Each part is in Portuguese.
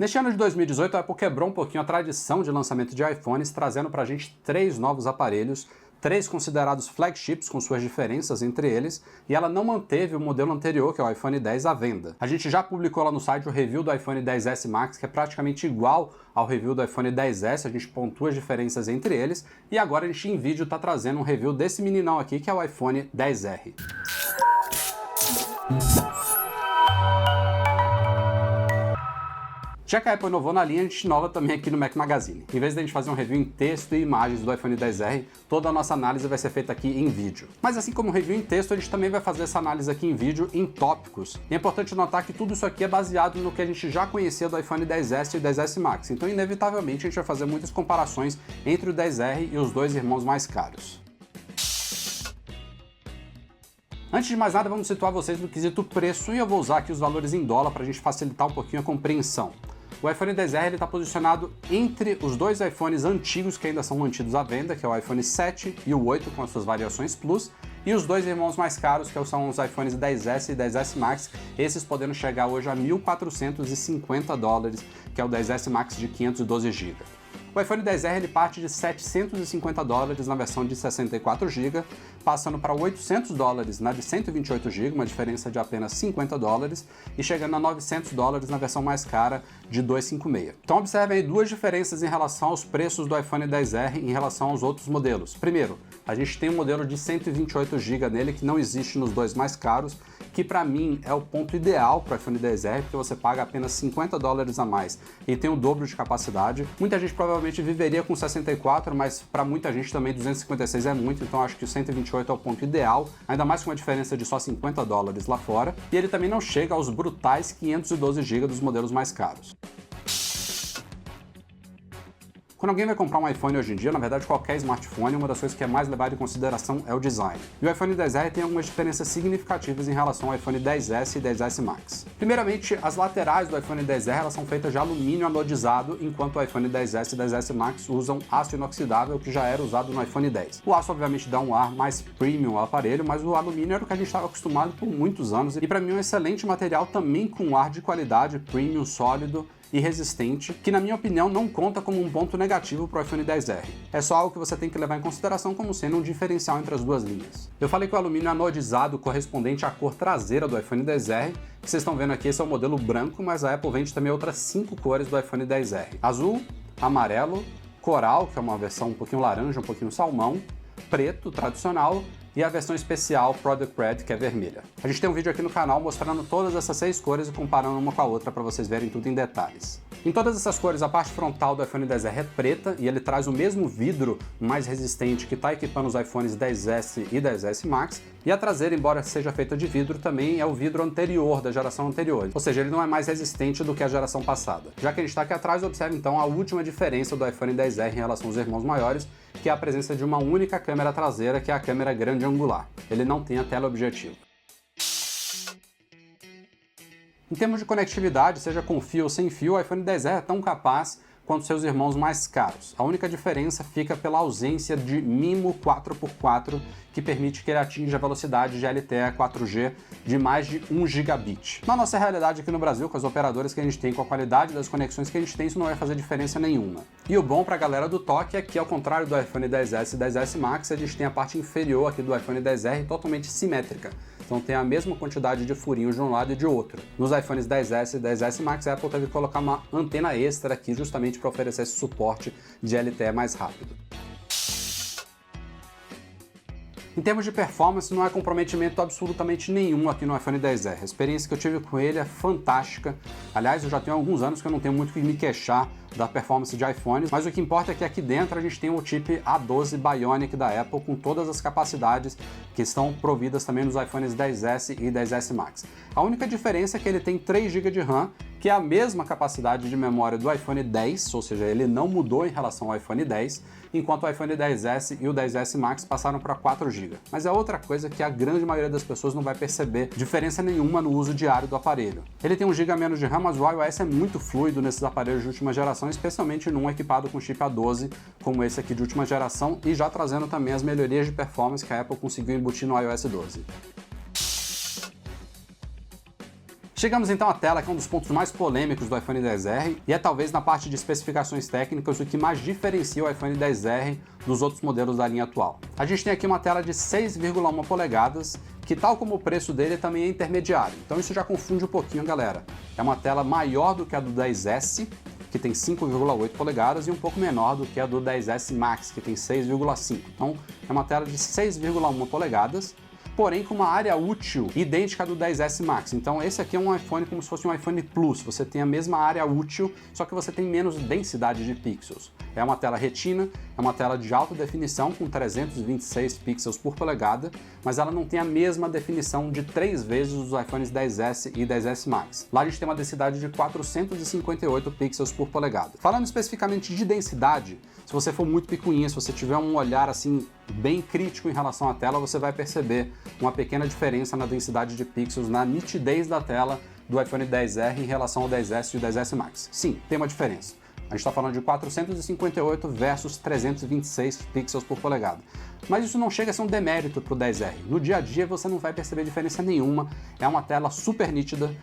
Neste ano de 2018, a Apple quebrou um pouquinho a tradição de lançamento de iPhones, trazendo pra gente 3 novos aparelhos, 3 considerados flagships com suas diferenças entre eles, e ela não manteve o modelo anterior, que é o iPhone X, à venda. A gente já publicou lá no site o review do iPhone XS Max, que é praticamente igual ao review do iPhone XS, a gente pontua as diferenças entre eles, e agora a gente em vídeo tá trazendo um review desse meninão aqui, que é o iPhone XR. Já que a Apple inovou na linha, a gente inova também aqui no Mac Magazine. Em vez de a gente fazer um review em texto e imagens do iPhone XR, toda a nossa análise vai ser feita aqui em vídeo. Mas assim como o review em texto, a gente também vai fazer essa análise aqui em vídeo em tópicos. E é importante notar que tudo isso aqui é baseado no que a gente já conhecia do iPhone XS e o XS Max. Então, inevitavelmente, a gente vai fazer muitas comparações entre o XR e os dois irmãos mais caros. Antes de mais nada, vamos situar vocês no quesito preço e eu vou usar aqui os valores em dólar para a gente facilitar um pouquinho a compreensão. O iPhone XR está posicionado entre os dois iPhones antigos que ainda são mantidos à venda, que é o iPhone 7 e o 8 com as suas variações Plus, e os dois irmãos mais caros, que são os iPhones XS e XS Max, esses podendo chegar hoje a $1.450, que é o XS Max de 512 GB. O iPhone XR ele parte de $750 na versão de 64 GB, passando para $800 na de 128 GB, uma diferença de apenas $50, e chegando a $900 na versão mais cara de 256. Então observem aí duas diferenças em relação aos preços do iPhone XR em relação aos outros modelos. Primeiro, a gente tem um modelo de 128 GB nele que não existe nos dois mais caros, que para mim é o ponto ideal para o iPhone XR, porque você paga apenas $50 a mais e tem o dobro de capacidade. Muita gente provavelmente viveria com 64, mas para muita gente também 256 é muito, então acho que o 128 é o ponto ideal, ainda mais com uma diferença de só $50 lá fora, e ele também não chega aos brutais 512 GB dos modelos mais caros. Quando alguém vai comprar um iPhone hoje em dia, na verdade qualquer smartphone, uma das coisas que é mais levada em consideração é o design. E o iPhone XR tem algumas diferenças significativas em relação ao iPhone XS e XS Max. Primeiramente, as laterais do iPhone XR elas são feitas de alumínio anodizado, enquanto o iPhone XS e XS Max usam aço inoxidável, que já era usado no iPhone X. O aço obviamente dá um ar mais premium ao aparelho, mas o alumínio era o que a gente estava acostumado por muitos anos, e para mim é um excelente material também com um ar de qualidade premium, sólido e resistente, que na minha opinião não conta como um ponto negativo para o iPhone XR. É só algo que você tem que levar em consideração como sendo um diferencial entre as duas linhas. Eu falei que o alumínio anodizado correspondente à cor traseira do iPhone XR, que vocês estão vendo aqui, esse é o modelo branco, mas a Apple vende também outras 5 cores do iPhone XR. Azul, amarelo, coral, que é uma versão um pouquinho laranja, um pouquinho salmão, preto, tradicional, e a versão especial Product Red, que é vermelha. A gente tem um vídeo aqui no canal mostrando todas essas 6 cores e comparando uma com a outra para vocês verem tudo em detalhes. Em todas essas cores, a parte frontal do iPhone XR é preta e ele traz o mesmo vidro mais resistente que está equipando os iPhones XS e XS Max, e a traseira, embora seja feita de vidro, também é o vidro anterior, da geração anterior, ou seja, ele não é mais resistente do que a geração passada. Já que a gente está aqui atrás, observe então a última diferença do iPhone XR em relação aos irmãos maiores, que é a presença de uma única câmera traseira, que é a câmera grande angular. Ele não tem a tela objetiva. Em termos de conectividade, seja com fio ou sem fio, o iPhone XR é tão capaz quanto seus irmãos mais caros. A única diferença fica pela ausência de MIMO 4x4, que permite que ele atinja a velocidade de LTE 4G de mais de 1 gigabit. Na nossa realidade aqui no Brasil, com as operadoras que a gente tem, com a qualidade das conexões que a gente tem, isso não vai fazer diferença nenhuma. E o bom para a galera do toque é que, ao contrário do iPhone XS e XS Max, a gente tem a parte inferior aqui do iPhone XR totalmente simétrica. Então tem a mesma quantidade de furinhos de um lado e de outro. Nos iPhones XS e XS Max, a Apple teve que colocar uma antena extra aqui justamente para oferecer esse suporte de LTE mais rápido. Em termos de performance, não há comprometimento absolutamente nenhum aqui no iPhone XR. A experiência que eu tive com ele é fantástica. Aliás, eu já tenho alguns anos que eu não tenho muito o que me queixar da performance de iPhones, mas o que importa é que aqui dentro a gente tem o chip A12 Bionic da Apple com todas as capacidades que estão providas também nos iPhones XS e XS Max. A única diferença é que ele tem 3 GB de RAM, que é a mesma capacidade de memória do iPhone X, ou seja, ele não mudou em relação ao iPhone X, enquanto o iPhone XS e o XS Max passaram para 4 GB. Mas é outra coisa que a grande maioria das pessoas não vai perceber diferença nenhuma no uso diário do aparelho. Ele tem 1 GB a menos de RAM, mas o iOS é muito fluido nesses aparelhos de última geração, especialmente num equipado com chip A12, como esse aqui de última geração, e já trazendo também as melhorias de performance que a Apple conseguiu embutir no iOS 12. Chegamos então à tela, que é um dos pontos mais polêmicos do iPhone XR, e é talvez na parte de especificações técnicas o que mais diferencia o iPhone XR dos outros modelos da linha atual. A gente tem aqui uma tela de 6,1 polegadas, que tal como o preço dele também é intermediário, então isso já confunde um pouquinho, galera. É uma tela maior do que a do 10S, que tem 5,8 polegadas, e um pouco menor do que a do 10S Max, que tem 6,5. Então é uma tela de 6,1 polegadas, porém com uma área útil idêntica à do 10S Max. Então esse aqui é um iPhone como se fosse um iPhone Plus, você tem a mesma área útil, só que você tem menos densidade de pixels. É uma tela retina, é uma tela de alta definição com 326 pixels por polegada, mas ela não tem a mesma definição de 3 vezes os iPhones 10S e 10S Max. Lá a gente tem uma densidade de 458 pixels por polegada. Falando especificamente de densidade, se você for muito picuinha, se você tiver um olhar assim bem crítico em relação à tela, você vai perceber uma pequena diferença na densidade de pixels, na nitidez da tela do iPhone XR em relação ao 10S e o 10S Max. Sim, tem uma diferença. A gente está falando de 458 versus 326 pixels por polegada. Mas isso não chega a ser um demérito para o 10R. No dia a dia você não vai perceber diferença nenhuma, é uma tela super nítida,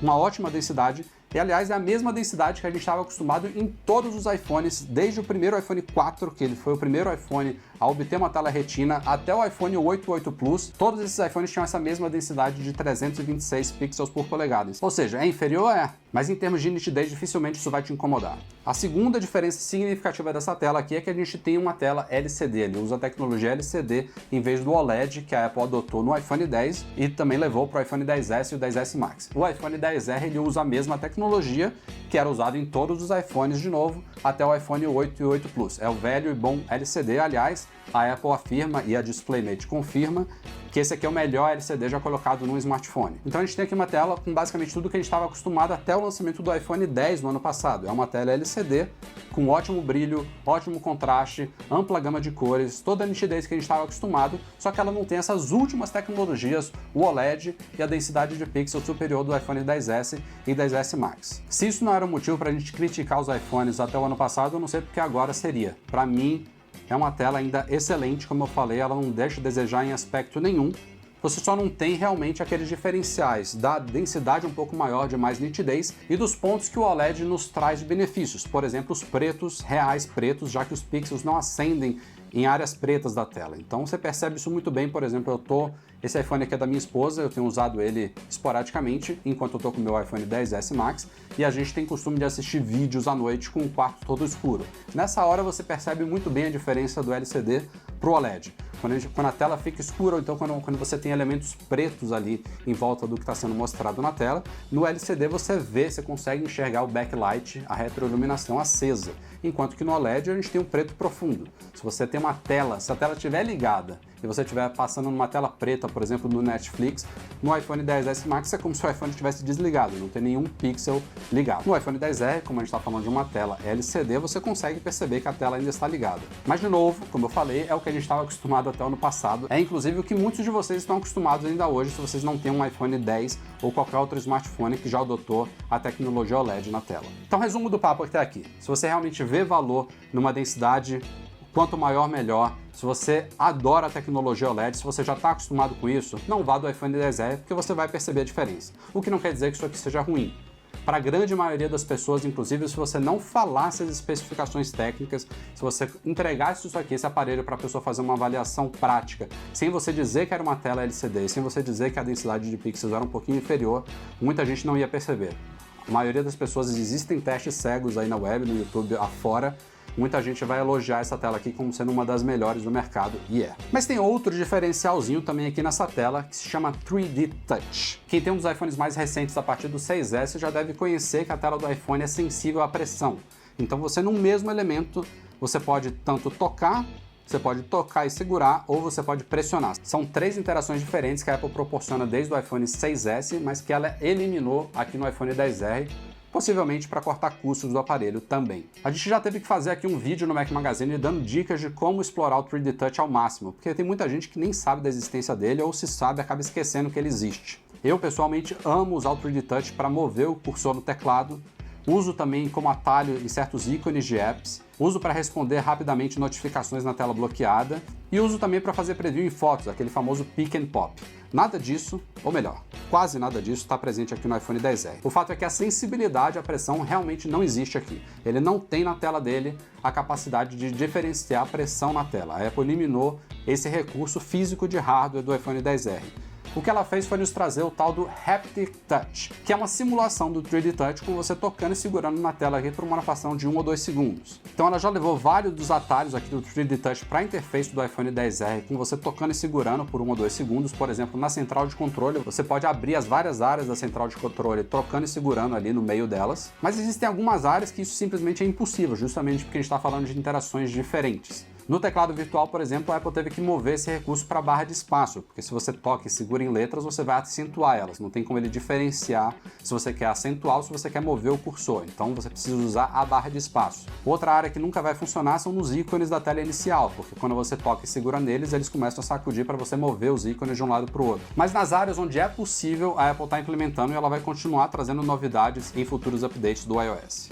uma ótima densidade, e aliás é a mesma densidade que a gente estava acostumado em todos os iPhones, desde o primeiro iPhone 4, que ele foi o primeiro iPhone a obter uma tela retina, até o iPhone 8 e 8 Plus, todos esses iPhones tinham essa mesma densidade de 326 pixels por polegada. Ou seja, é inferior? É, mas em termos de nitidez dificilmente isso vai te incomodar. A segunda diferença significativa dessa tela aqui é que a gente tem uma tela LCD, ele usa a tecnologia LCD em vez do OLED que a Apple adotou no iPhone 10 e também levou para o iPhone 10S e o 10S Max. O iPhone 10R ele usa a mesma tecnologia que era usada em todos os iPhones de novo até o iPhone 8 e 8 Plus. É o velho e bom LCD, aliás, a Apple afirma e a DisplayMate confirma que esse aqui é o melhor LCD já colocado num smartphone. Então a gente tem aqui uma tela com basicamente tudo que a gente estava acostumado até o lançamento do iPhone 10 no ano passado. É uma tela LCD com ótimo brilho, ótimo contraste, ampla gama de cores, toda a nitidez que a gente estava acostumado, só que ela não tem essas últimas tecnologias, o OLED e a densidade de pixels superior do iPhone 10S e 10S Max. Se isso não era um motivo para a gente criticar os iPhones até o ano passado, eu não sei porque agora seria. Para mim, é uma tela ainda excelente, como eu falei, ela não deixa a desejar em aspecto nenhum. Você só não tem realmente aqueles diferenciais da densidade um pouco maior de mais nitidez e dos pontos que o OLED nos traz de benefícios. Por exemplo, os pretos, reais pretos, já que os pixels não acendem em áreas pretas da tela. Então você percebe isso muito bem, por exemplo, esse iPhone aqui é da minha esposa, eu tenho usado ele esporadicamente, enquanto eu tô com o meu iPhone 10S Max, e a gente tem costume de assistir vídeos à noite com o quarto todo escuro. Nessa hora você percebe muito bem a diferença do LCD pro OLED. Quando a tela fica escura, ou então quando você tem elementos pretos ali em volta do que está sendo mostrado na tela, no LCD você consegue enxergar o backlight, a retroiluminação acesa, enquanto que no OLED a gente tem um preto profundo. Se você tem uma tela, se a tela estiver ligada e você estiver passando numa tela preta, por exemplo, no Netflix, no iPhone 10S Max é como se o iPhone estivesse desligado, não tem nenhum pixel ligado. No iPhone 10R, como a gente está falando de uma tela LCD, você consegue perceber que a tela ainda está ligada. Mas, de novo, como eu falei, é o que a gente estava acostumado até o ano passado. É, inclusive, o que muitos de vocês estão acostumados ainda hoje, se vocês não têm um iPhone 10 ou qualquer outro smartphone que já adotou a tecnologia OLED na tela. Então, resumo do papo até aqui. Se você realmente vê valor numa densidade quanto maior, melhor. Se você adora a tecnologia OLED, se você já está acostumado com isso, não vá do iPhone XR, porque você vai perceber a diferença. O que não quer dizer que isso aqui seja ruim. Para a grande maioria das pessoas, inclusive, se você não falasse as especificações técnicas, se você entregasse isso aqui, esse aparelho, para a pessoa fazer uma avaliação prática, sem você dizer que era uma tela LCD, sem você dizer que a densidade de pixels era um pouquinho inferior, muita gente não ia perceber. A maioria das pessoas, existem testes cegos aí na web, no YouTube afora, muita gente vai elogiar essa tela aqui como sendo uma das melhores do mercado, e é. Mas tem outro diferencialzinho também aqui nessa tela, que se chama 3D Touch. Quem tem um dos iPhones mais recentes a partir do 6S já deve conhecer que a tela do iPhone é sensível à pressão. Então você, no mesmo elemento, você pode tanto tocar, você pode tocar e segurar, ou você pode pressionar. São 3 interações diferentes que a Apple proporciona desde o iPhone 6S, mas que ela eliminou aqui no iPhone XR, possivelmente para cortar custos do aparelho também. A gente já teve que fazer aqui um vídeo no Mac Magazine dando dicas de como explorar o 3D Touch ao máximo, porque tem muita gente que nem sabe da existência dele, ou se sabe, acaba esquecendo que ele existe. Eu, pessoalmente, amo usar o 3D Touch para mover o cursor no teclado, uso também como atalho em certos ícones de apps, uso para responder rapidamente notificações na tela bloqueada e uso também para fazer preview em fotos, aquele famoso pick and pop. Nada disso, ou melhor, quase nada disso está presente aqui no iPhone XR. O fato é que a sensibilidade à pressão realmente não existe aqui. Ele não tem na tela dele a capacidade de diferenciar a pressão na tela. A Apple eliminou esse recurso físico de hardware do iPhone XR. O que ela fez foi nos trazer o tal do Haptic Touch, que é uma simulação do 3D Touch com você tocando e segurando na tela aqui por uma fração de 1 ou 2 segundos. Então ela já levou vários dos atalhos aqui do 3D Touch para a interface do iPhone XR, com você tocando e segurando por 1 ou 2 segundos. Por exemplo, na central de controle, você pode abrir as várias áreas da central de controle trocando e segurando ali no meio delas. Mas existem algumas áreas que isso simplesmente é impossível, justamente porque a gente está falando de interações diferentes. No teclado virtual, por exemplo, a Apple teve que mover esse recurso para a barra de espaço, porque se você toca e segura em letras, você vai acentuar elas. Não tem como ele diferenciar se você quer acentuar ou se você quer mover o cursor. Então você precisa usar a barra de espaço. Outra área que nunca vai funcionar são nos ícones da tela inicial, porque quando você toca e segura neles, eles começam a sacudir para você mover os ícones de um lado para o outro. Mas nas áreas onde é possível, a Apple está implementando e ela vai continuar trazendo novidades em futuros updates do iOS.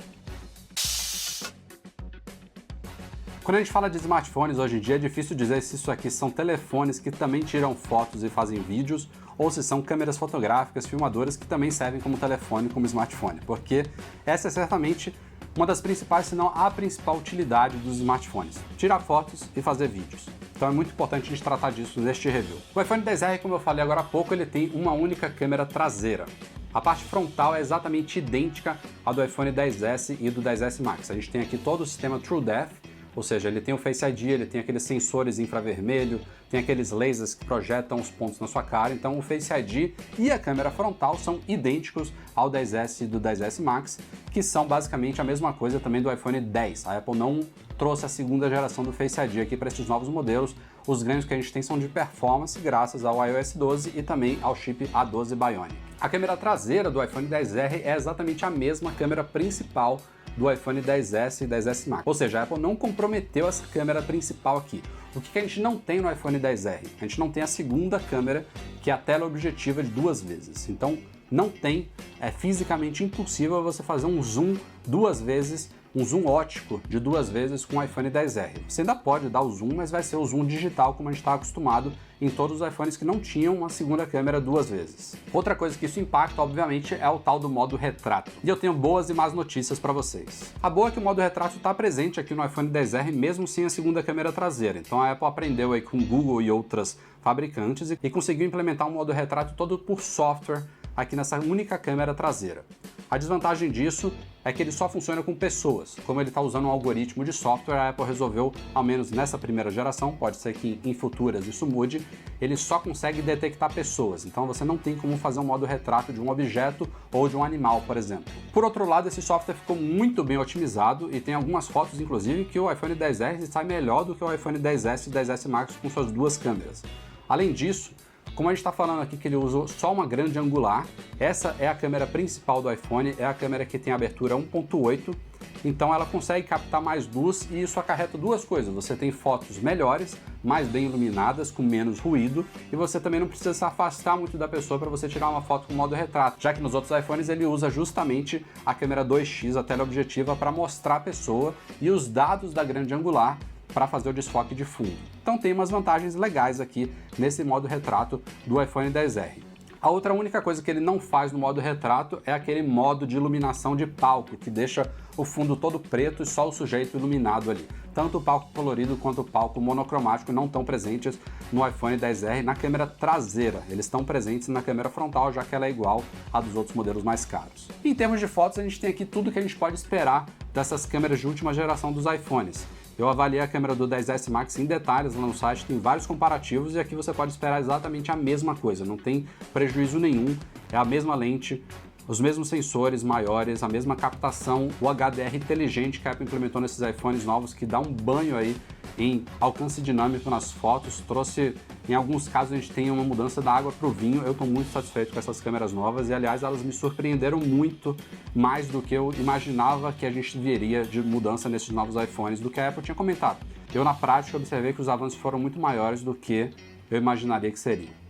Quando a gente fala de smartphones hoje em dia, é difícil dizer se isso aqui são telefones que também tiram fotos e fazem vídeos, ou se são câmeras fotográficas, filmadoras que também servem como telefone, como smartphone, porque essa é certamente uma das principais, se não a principal utilidade dos smartphones, tirar fotos e fazer vídeos. Então é muito importante a gente tratar disso neste review. O iPhone XR, como eu falei agora há pouco, ele tem uma única câmera traseira. A parte frontal é exatamente idêntica à do iPhone XS e do XS Max. A gente tem aqui todo o sistema TrueDepth, ou seja, ele tem o Face ID, ele tem aqueles sensores infravermelho, tem aqueles lasers que projetam os pontos na sua cara, então o Face ID e a câmera frontal são idênticos ao 10S e do 10S Max, que são basicamente a mesma coisa também do iPhone X. A Apple não trouxe a segunda geração do Face ID aqui para esses novos modelos. Os ganhos que a gente tem são de performance graças ao iOS 12 e também ao chip A12 Bionic. A câmera traseira do iPhone XR é exatamente a mesma câmera principal do iPhone XS e XS Max. Ou seja, a Apple não comprometeu essa câmera principal aqui. O que a gente não tem no iPhone XR? A gente não tem a segunda câmera, que é a tela objetiva de 2 vezes. Então, não tem, é fisicamente impossível você fazer um zoom 2 vezes, um zoom óptico de 2 vezes com o iPhone XR. Você ainda pode dar o zoom, mas vai ser o zoom digital como a gente está acostumado em todos os iPhones que não tinham uma segunda câmera 2 vezes. Outra coisa que isso impacta, obviamente, é o tal do modo retrato. E eu tenho boas e más notícias para vocês. A boa é que o modo retrato está presente aqui no iPhone XR mesmo sem a segunda câmera traseira. Então a Apple aprendeu aí com o Google e outras fabricantes e conseguiu implementar um modo retrato todo por software aqui nessa única câmera traseira. A desvantagem disso é que ele só funciona com pessoas. Como ele está usando um algoritmo de software, a Apple resolveu, ao menos nessa primeira geração, pode ser que em futuras isso mude, ele só consegue detectar pessoas. Então você não tem como fazer um modo retrato de um objeto ou de um animal, por exemplo. Por outro lado, esse software ficou muito bem otimizado e tem algumas fotos, inclusive, que o iPhone XR sai melhor do que o iPhone XS e XS Max com suas 2 câmeras. Além disso, como a gente está falando aqui que ele usou só uma grande angular, essa é a câmera principal do iPhone, é a câmera que tem abertura 1.8, então ela consegue captar mais luz e isso acarreta 2 coisas. Você tem fotos melhores, mais bem iluminadas, com menos ruído, e você também não precisa se afastar muito da pessoa para você tirar uma foto com modo retrato, já que nos outros iPhones ele usa justamente a câmera 2x, a teleobjetiva, para mostrar a pessoa e os dados da grande angular para fazer o desfoque de fundo. Então tem umas vantagens legais aqui nesse modo retrato do iPhone XR. A outra única coisa que ele não faz no modo retrato é aquele modo de iluminação de palco, que deixa o fundo todo preto e só o sujeito iluminado ali. Tanto o palco colorido quanto o palco monocromático não estão presentes no iPhone XR na câmera traseira. Eles estão presentes na câmera frontal, já que ela é igual à dos outros modelos mais caros. E em termos de fotos, a gente tem aqui tudo que a gente pode esperar dessas câmeras de última geração dos iPhones. Eu avaliei a câmera do 10S Max em detalhes lá no site, tem vários comparativos e aqui você pode esperar exatamente a mesma coisa, não tem prejuízo nenhum, é a mesma lente, os mesmos sensores maiores, a mesma captação, o HDR inteligente que a Apple implementou nesses iPhones novos, que dá um banho aí em alcance dinâmico nas fotos, trouxe, em alguns casos a gente tem uma mudança da água para o vinho. Eu estou muito satisfeito com essas câmeras novas e aliás elas me surpreenderam muito mais do que eu imaginava que a gente veria de mudança nesses novos iPhones do que a Apple tinha comentado. Eu na prática observei que os avanços foram muito maiores do que eu imaginaria que seriam.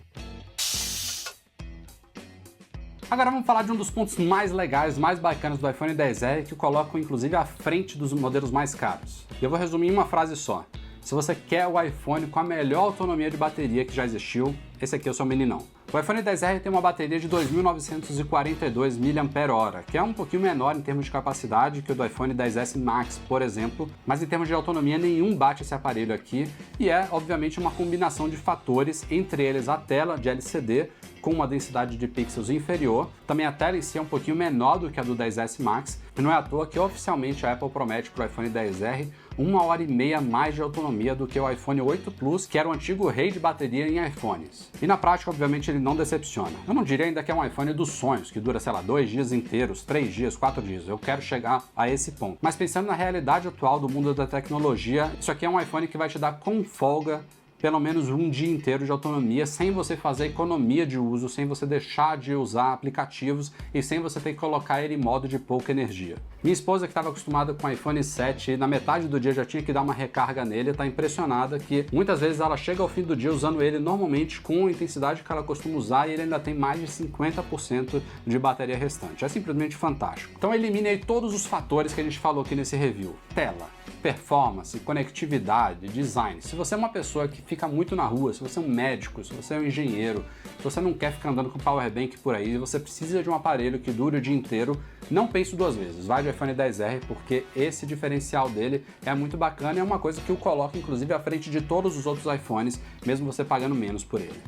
Agora vamos falar de um dos pontos mais legais, mais bacanas do iPhone XR, que o colocam inclusive à frente dos modelos mais caros. E eu vou resumir em uma frase só. Se você quer o iPhone com a melhor autonomia de bateria que já existiu, esse aqui é o seu meninão. O iPhone XR tem uma bateria de 2.942 mAh, que é um pouquinho menor em termos de capacidade que o do iPhone XS Max, por exemplo, mas em termos de autonomia nenhum bate esse aparelho aqui, e é obviamente uma combinação de fatores, entre eles a tela de LCD com uma densidade de pixels inferior, também a tela em si é um pouquinho menor do que a do XS Max, e não é à toa que oficialmente a Apple promete para o iPhone XR 1h30 mais de autonomia do que o iPhone 8 Plus, que era o antigo rei de bateria em iPhones. E na prática, obviamente, ele não decepciona. Eu não diria ainda que é um iPhone dos sonhos, que dura, sei lá, 2 dias inteiros, 3 dias, 4 dias. Eu quero chegar a esse ponto. Mas pensando na realidade atual do mundo da tecnologia, isso aqui é um iPhone que vai te dar com folga pelo menos um dia inteiro de autonomia, sem você fazer economia de uso, sem você deixar de usar aplicativos e sem você ter que colocar ele em modo de pouca energia. Minha esposa, que estava acostumada com o iPhone 7, na metade do dia já tinha que dar uma recarga nele, está impressionada que muitas vezes ela chega ao fim do dia usando ele normalmente com a intensidade que ela costuma usar e ele ainda tem mais de 50% de bateria restante. É simplesmente fantástico. Então elimine aí todos os fatores que a gente falou aqui nesse review. Tela, performance, conectividade, design. Se você é uma pessoa que fica muito na rua, se você é um médico, se você é um engenheiro, se você não quer ficar andando com power bank por aí, você precisa de um aparelho que dure o dia inteiro, não pense duas vezes, vai de iPhone XR, porque esse diferencial dele é muito bacana e é uma coisa que o coloca inclusive à frente de todos os outros iPhones, mesmo você pagando menos por ele.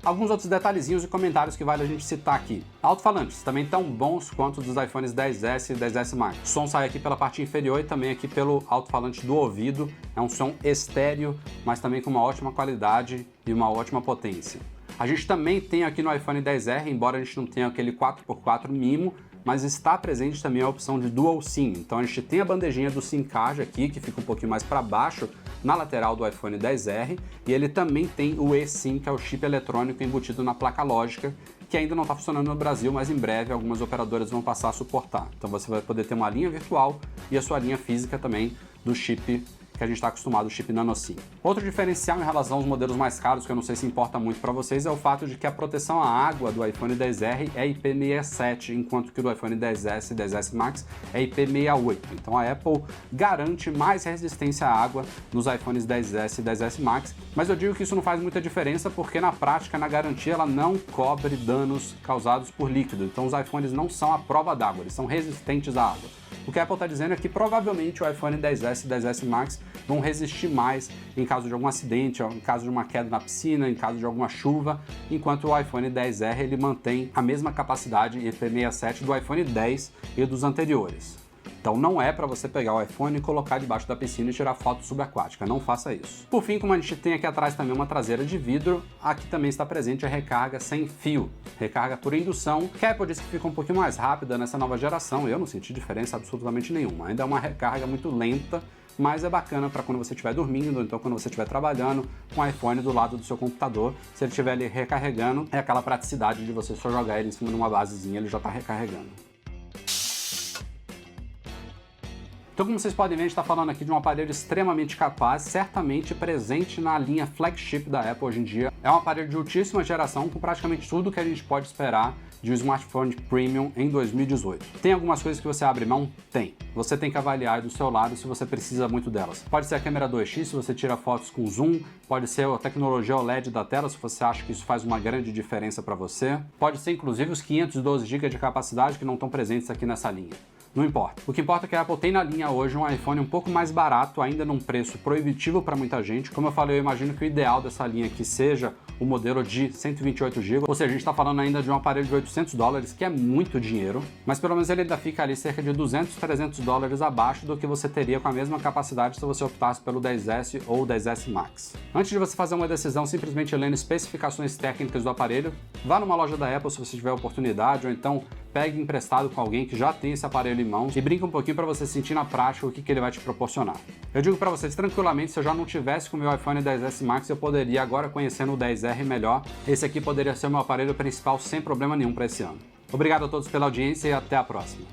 Alguns outros detalhezinhos e comentários que vale a gente citar aqui. Alto-falantes, também tão bons quanto dos iPhones XS e XS Max. O som sai aqui pela parte inferior e também aqui pelo alto-falante do ouvido. É um som estéreo, mas também com uma ótima qualidade e uma ótima potência. A gente também tem aqui no iPhone XR, embora a gente não tenha aquele 4x4 MIMO, mas está presente também a opção de Dual SIM. Então a gente tem a bandejinha do SIM card aqui, que fica um pouquinho mais para baixo, na lateral do iPhone XR, e ele também tem o eSIM, que é o chip eletrônico embutido na placa lógica, que ainda não está funcionando no Brasil, mas em breve algumas operadoras vão passar a suportar. Então você vai poder ter uma linha virtual e a sua linha física também do chip que a gente está acostumado, o chip Nano SIM. Outro diferencial em relação aos modelos mais caros, que eu não sei se importa muito para vocês, é o fato de que a proteção à água do iPhone XR é IP67, enquanto que o do iPhone XS e XS Max é IP68. Então a Apple garante mais resistência à água nos iPhones XS e XS Max, mas eu digo que isso não faz muita diferença porque na prática, na garantia, ela não cobre danos causados por líquido. Então os iPhones não são à prova d'água, eles são resistentes à água. O que a Apple está dizendo é que provavelmente o iPhone XS e XS Max vão resistir mais em caso de algum acidente, em caso de uma queda na piscina, em caso de alguma chuva, enquanto o iPhone XR ele mantém a mesma capacidade IP67 do iPhone X e dos anteriores. Então não é para você pegar o iPhone e colocar debaixo da piscina e tirar foto subaquática, não faça isso. Por fim, como a gente tem aqui atrás também uma traseira de vidro, aqui também está presente a recarga sem fio, recarga por indução, que a Apple disse que fica um pouquinho mais rápida nessa nova geração, eu não senti diferença absolutamente nenhuma, ainda é uma recarga muito lenta, mas é bacana para quando você estiver dormindo, ou então quando você estiver trabalhando com o iPhone do lado do seu computador, se ele estiver ali recarregando, é aquela praticidade de você só jogar ele em cima de uma basezinha, ele já está recarregando. Então, como vocês podem ver, a gente está falando aqui de um aparelho extremamente capaz, certamente presente na linha flagship da Apple hoje em dia. É um aparelho de ultíssima geração, com praticamente tudo que a gente pode esperar de um smartphone premium em 2018. Tem algumas coisas que você abre mão? Tem. Você tem que avaliar do seu lado se você precisa muito delas. Pode ser a câmera 2x, se você tira fotos com zoom, pode ser a tecnologia OLED da tela, se você acha que isso faz uma grande diferença para você. Pode ser, inclusive, os 512 GB de capacidade que não estão presentes aqui nessa linha. Não importa. O que importa é que a Apple tem na linha hoje um iPhone um pouco mais barato, ainda num preço proibitivo para muita gente. Como eu falei, eu imagino que o ideal dessa linha aqui seja o modelo de 128 GB, ou seja, a gente está falando ainda de um aparelho de $800, que é muito dinheiro, mas pelo menos ele ainda fica ali cerca de $200, $300 abaixo do que você teria com a mesma capacidade se você optasse pelo 10S ou 10S Max. Antes de você fazer uma decisão simplesmente lendo especificações técnicas do aparelho, vá numa loja da Apple se você tiver oportunidade, ou então pegue emprestado com alguém que já tem esse aparelho em mãos e brinque um pouquinho para você sentir na prática o que ele vai te proporcionar. Eu digo para vocês tranquilamente, se eu já não tivesse com o meu iPhone 10S Max, eu poderia, agora conhecendo o 10R melhor, esse aqui poderia ser o meu aparelho principal sem problema nenhum para esse ano. Obrigado a todos pela audiência e até a próxima.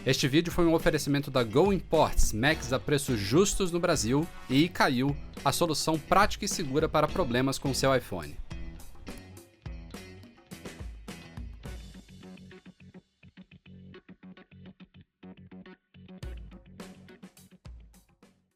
Este vídeo foi um oferecimento da Go Imports, Macs a preços justos no Brasil, e Icaiu, a solução prática e segura para problemas com seu iPhone.